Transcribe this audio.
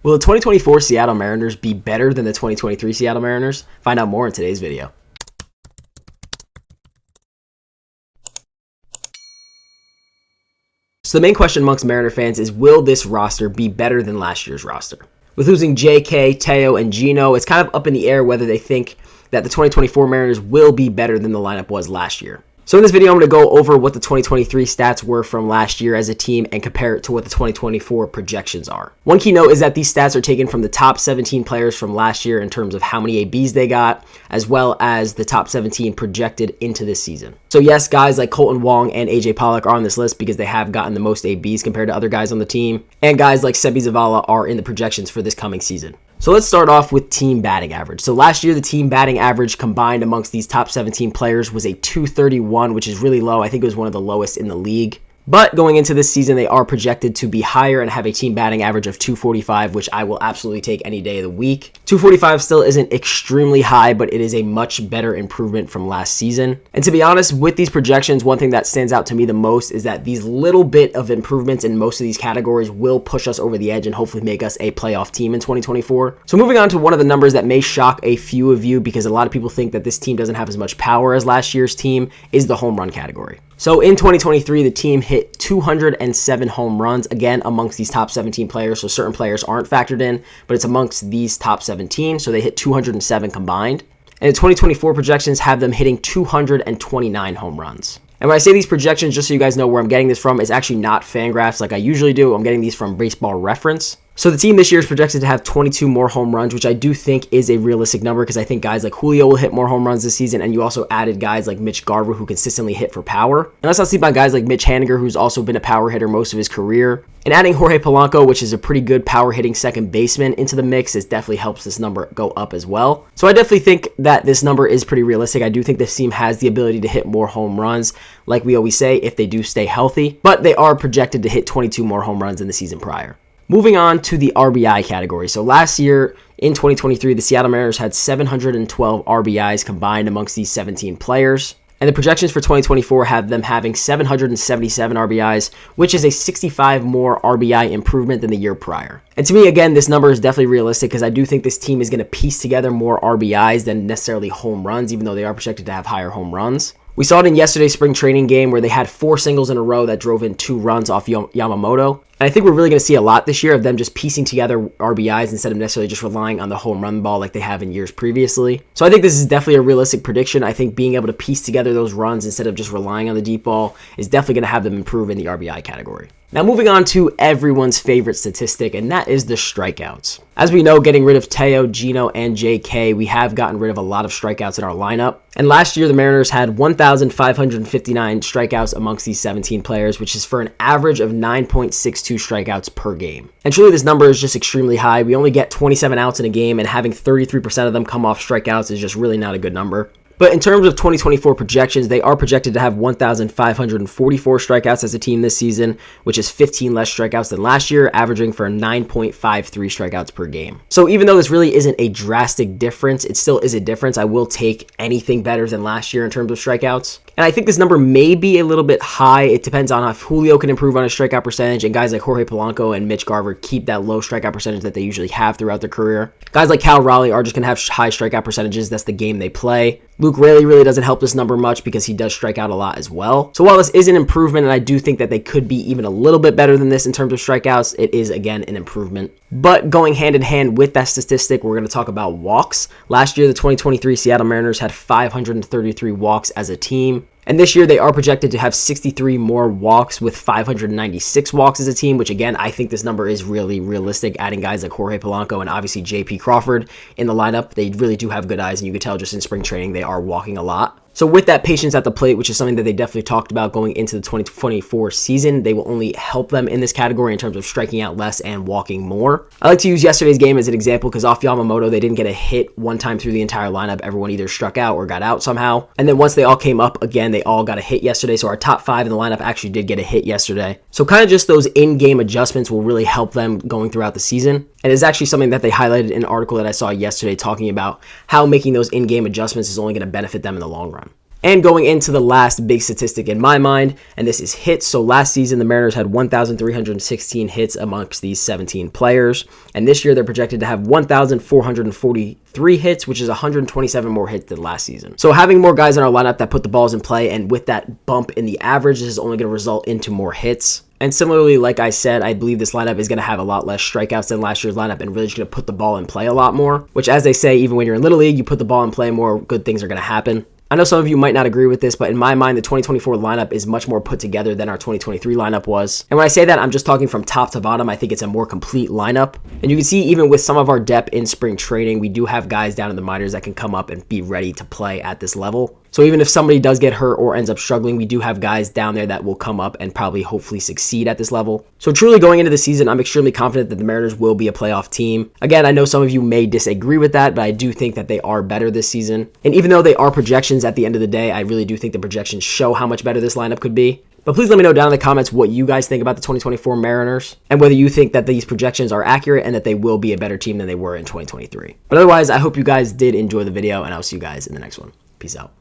Will the 2024 Seattle Mariners be better than the 2023 Seattle Mariners? Find out more in today's video. So the main question amongst Mariner fans is, will this roster be better than last year's roster? With losing JK, Teo, and Gino, it's kind of up in the air whether they think that the 2024 Mariners will be better than the lineup was last year. So in this video, I'm going to go over what the 2023 stats were from last year as a team and compare it to what the 2024 projections are. One key note is that these stats are taken from the top 17 players from last year in terms of how many ABs they got, as well as the top 17 projected into this season. So yes, guys like Kolten Wong and AJ Pollock are on this list because they have gotten the most ABs compared to other guys on the team, and guys like Seby Zavala are in the projections for this coming season. So let's start off with team batting average. So last year, the team batting average combined amongst these top 17 players was a 231, which is really low. I think it was one of the lowest in the league. But going into this season, they are projected to be higher and have a team batting average of 245, which I will absolutely take any day of the week. 245 still isn't extremely high, but it is a much better improvement from last season. And to be honest, with these projections, one thing that stands out to me the most is that these little bit of improvements in most of these categories will push us over the edge and hopefully make us a playoff team in 2024. So moving on to one of the numbers that may shock a few of you, because a lot of people think that this team doesn't have as much power as last year's team, is the home run category. So in 2023, the team hit 207 home runs, again, amongst these top 17 players. So certain players aren't factored in, but it's amongst these top 17. So they hit 207 combined. And the 2024 projections have them hitting 229 home runs. And when I say these projections, just so you guys know where I'm getting this from, it's actually not Fangraphs like I usually do. I'm getting these from Baseball Reference. So the team this year is projected to have 22 more home runs, which I do think is a realistic number because I think guys like Julio will hit more home runs this season, and you also added guys like Mitch Garver who consistently hit for power. And let's not sleep on guys like Mitch Haniger, who's also been a power hitter most of his career. And adding Jorge Polanco, which is a pretty good power hitting second baseman, into the mix, it definitely helps this number go up as well. So I definitely think that this number is pretty realistic. I do think this team has the ability to hit more home runs, like we always say, if they do stay healthy. But they are projected to hit 22 more home runs than the season prior. Moving on to the RBI category. So last year in 2023, the Seattle Mariners had 712 RBIs combined amongst these 17 players. And the projections for 2024 have them having 777 RBIs, which is a 65 more RBI improvement than the year prior. And to me, again, this number is definitely realistic because I do think this team is going to piece together more RBIs than necessarily home runs, even though they are projected to have higher home runs. We saw it in yesterday's spring training game where they had 4 singles in a row that drove in 2 runs off Yamamoto. And I think we're really going to see a lot this year of them just piecing together RBIs instead of necessarily just relying on the home run ball like they have in years previously. So I think this is definitely a realistic prediction. I think being able to piece together those runs instead of just relying on the deep ball is definitely going to have them improve in the RBI category. Now moving on to everyone's favorite statistic, and that is the strikeouts. As we know, getting rid of Teo, Gino, and JK, we have gotten rid of a lot of strikeouts in our lineup. And last year, the Mariners had 1,559 strikeouts amongst these 17 players, which is for an average of 9.62 strikeouts per game. And truly, this number is just extremely high. We only get 27 outs in a game, and having 33% of them come off strikeouts is just really not a good number. But in terms of 2024 projections, they are projected to have 1,544 strikeouts as a team this season, which is 15 less strikeouts than last year, averaging for 9.53 strikeouts per game. So even though this really isn't a drastic difference, it still is a difference. I will take anything better than last year in terms of strikeouts. And I think this number may be a little bit high. It depends on if Julio can improve on his strikeout percentage and guys like Jorge Polanco and Mitch Garver keep that low strikeout percentage that they usually have throughout their career. Guys like Cal Raleigh are just going to have high strikeout percentages. That's the game they play. Luke Raley really doesn't help this number much because he does strike out a lot as well. So while this is an improvement, and I do think that they could be even a little bit better than this in terms of strikeouts, it is, again, an improvement. But going hand in hand with that statistic, we're going to talk about walks. Last year, the 2023 Seattle Mariners had 533 walks as a team. And this year, they are projected to have 63 more walks with 596 walks as a team, which, again, I think this number is really realistic, adding guys like Jorge Polanco and obviously J.P. Crawford in the lineup. They really do have good eyes, and you can tell just in spring training they are walking a lot. So with that patience at the plate, which is something that they definitely talked about going into the 2024 season, they will only help them in this category in terms of striking out less and walking more. I like to use yesterday's game as an example because off Yamamoto, they didn't get a hit one time through the entire lineup. Everyone either struck out or got out somehow. And then once they all came up again, they all got a hit yesterday. So our top 5 in the lineup actually did get a hit yesterday. So kind of just those in-game adjustments will really help them going throughout the season. And it's actually something that they highlighted in an article that I saw yesterday talking about how making those in-game adjustments is only going to benefit them in the long run. And going into the last big statistic in my mind, and this is hits. So last season, the Mariners had 1,316 hits amongst these 17 players. And this year, they're projected to have 1,443 hits, which is 127 more hits than last season. So having more guys in our lineup that put the balls in play, and with that bump in the average, this is only going to result into more hits. And similarly, like I said, I believe this lineup is going to have a lot less strikeouts than last year's lineup and really just going to put the ball in play a lot more, which, as they say, even when you're in Little League, you put the ball in play more, good things are going to happen. I know some of you might not agree with this, but in my mind, the 2024 lineup is much more put together than our 2023 lineup was. And when I say that, I'm just talking from top to bottom. I think it's a more complete lineup. And you can see even with some of our depth in spring training, we do have guys down in the minors that can come up and be ready to play at this level. So even if somebody does get hurt or ends up struggling, we do have guys down there that will come up and probably hopefully succeed at this level. So truly going into the season, I'm extremely confident that the Mariners will be a playoff team. Again, I know some of you may disagree with that, but I do think that they are better this season. And even though they are projections at the end of the day, I really do think the projections show how much better this lineup could be. But please let me know down in the comments what you guys think about the 2024 Mariners and whether you think that these projections are accurate and that they will be a better team than they were in 2023. But otherwise, I hope you guys did enjoy the video, and I'll see you guys in the next one. Peace out.